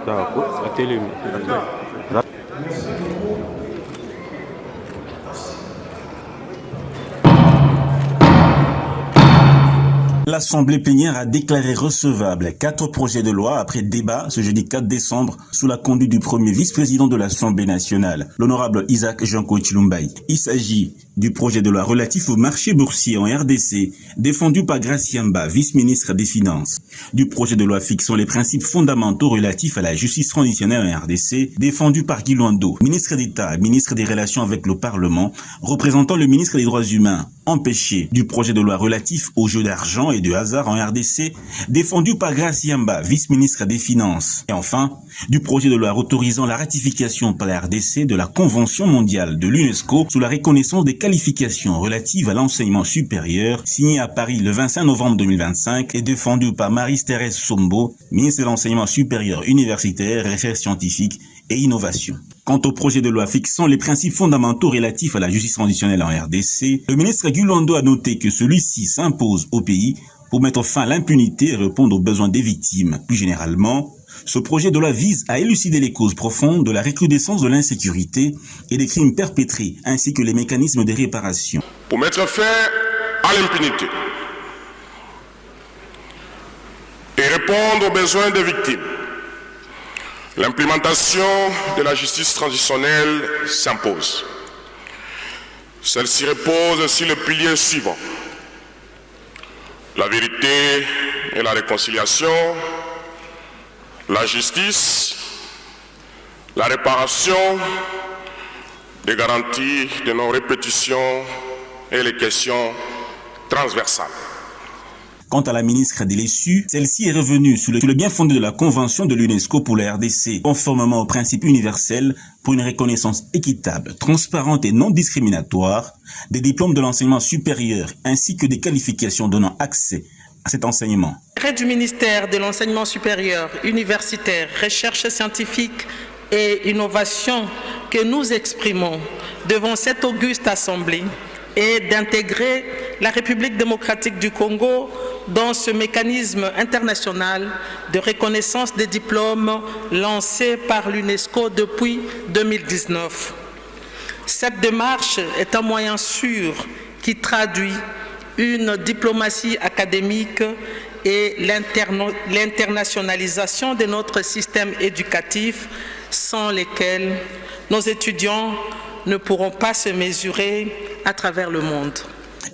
D'accord, à télé. L'Assemblée plénière a déclaré recevable 4 projets de loi après débat ce jeudi 4 décembre sous la conduite du premier vice-président de l'Assemblée nationale, l'honorable Isaac Janko Chilumbaï. Il s'agit du projet de loi relatif au marché boursier en RDC, défendu par Gracie Yamba, vice-ministre des Finances, du projet de loi fixant les principes fondamentaux relatifs à la justice transitionnelle en RDC, défendu par Guy Luando, ministre d'État, ministre des Relations avec le Parlement, représentant le ministre des Droits humains, empêché, du projet de loi relatif aux jeux d'argent et de hasard en RDC, défendu par Gracie Yamba, vice-ministre des Finances. Et enfin, du projet de loi autorisant la ratification par la RDC de la Convention mondiale de l'UNESCO sur la reconnaissance des qualifications relatives à l'enseignement supérieur, signé à Paris le 25 novembre 2025 et défendu par Marie-Thérèse Sombo, ministre de l'Enseignement supérieur universitaire, recherche scientifique et innovation. Quant au projet de loi fixant les principes fondamentaux relatifs à la justice transitionnelle en RDC, le ministre Guy Luando a noté que celui-ci s'impose au pays pour mettre fin à l'impunité et répondre aux besoins des victimes. Plus généralement, ce projet de loi vise à élucider les causes profondes de la recrudescence de l'insécurité et des crimes perpétrés, ainsi que les mécanismes de réparation. Pour mettre fin à l'impunité et répondre aux besoins des victimes, l'implémentation de la justice transitionnelle s'impose. Celle-ci repose sur le pilier suivant: la vérité et la réconciliation, la justice, la réparation, des garanties de non-répétition et les questions transversales. Quant à la ministre des Lessus, celle-ci est revenue sur le bien fondé de la Convention de l'UNESCO pour la RDC, conformément aux principes universels pour une reconnaissance équitable, transparente et non discriminatoire des diplômes de l'enseignement supérieur ainsi que des qualifications donnant accès à cet enseignement. Décret du ministère de l'Enseignement supérieur, universitaire, recherche scientifique et innovation que nous exprimons devant cette auguste assemblée est d'intégrer la République démocratique du Congo dans ce mécanisme international de reconnaissance des diplômes lancé par l'UNESCO depuis 2019. Cette démarche est un moyen sûr qui traduit une diplomatie académique et l'internationalisation de notre système éducatif sans lesquels nos étudiants ne pourront pas se mesurer à travers le monde.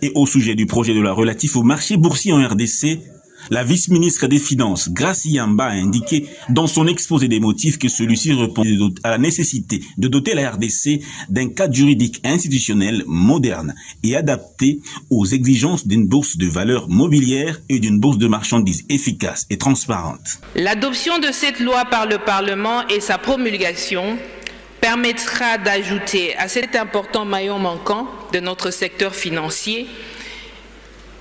Et au sujet du projet de loi relatif au marché boursier en RDC, la vice-ministre des Finances, Gracie Yamba, a indiqué dans son exposé des motifs que celui-ci répond à la nécessité de doter la RDC d'un cadre juridique institutionnel moderne et adapté aux exigences d'une bourse de valeurs mobilières et d'une bourse de marchandises efficace et transparente. L'adoption de cette loi par le Parlement et sa promulgation permettra d'ajouter à cet important maillon manquant de notre secteur financier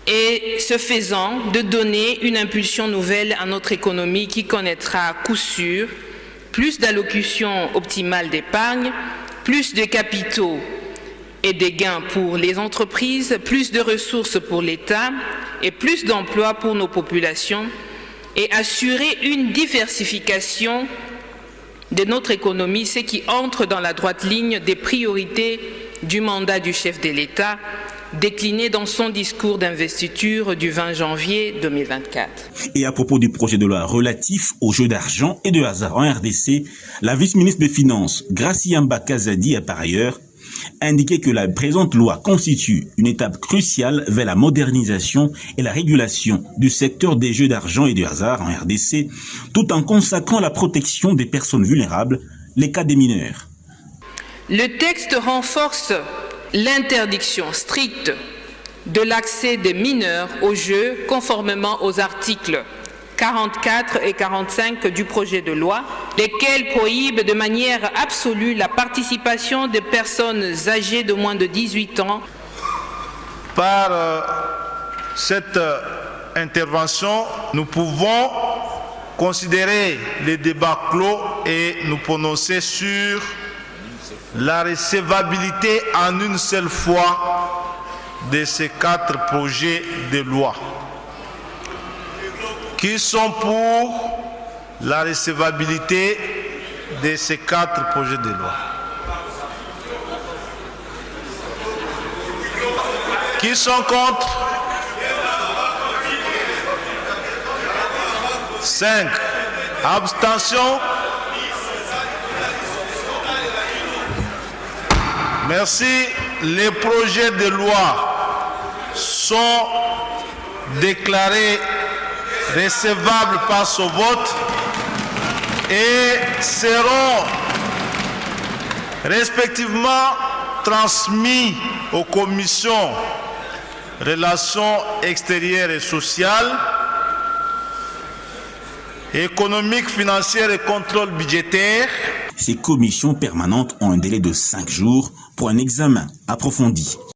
et, ce faisant, de donner une impulsion nouvelle à notre économie qui connaîtra à coup sûr plus d'allocution optimale d'épargne, plus de capitaux et des gains pour les entreprises, plus de ressources pour l'État et plus d'emplois pour nos populations, et assurer une diversification de notre économie, ce qui entre dans la droite ligne des priorités du mandat du chef de l'État, décliné dans son discours d'investiture du 20 janvier 2024. Et à propos du projet de loi relatif aux jeux d'argent et de hasard en RDC, la vice-ministre des Finances, Gracie Yamba Kazadi, a par ailleurs indiqué que la présente loi constitue une étape cruciale vers la modernisation et la régulation du secteur des jeux d'argent et de hasard en RDC, tout en consacrant la protection des personnes vulnérables, les cas des mineurs. Le texte renforce l'interdiction stricte de l'accès des mineurs aux jeux conformément aux articles 44 et 45 du projet de loi, lesquels prohibent de manière absolue la participation des personnes âgées de moins de 18 ans. Par cette intervention, nous pouvons considérer les débats clos et nous prononcer sur la recevabilité en une seule fois de ces 4 projets de loi qui sont pour la recevabilité de ces 4 projets de loi. Qui sont contre? 5. Abstention? Merci. Les projets de loi sont déclarés recevables par ce vote et seront respectivement transmis aux commissions Relations extérieures et sociales, économiques, financières et contrôle budgétaire. Ces commissions permanentes ont un délai de 5 jours pour un examen approfondi.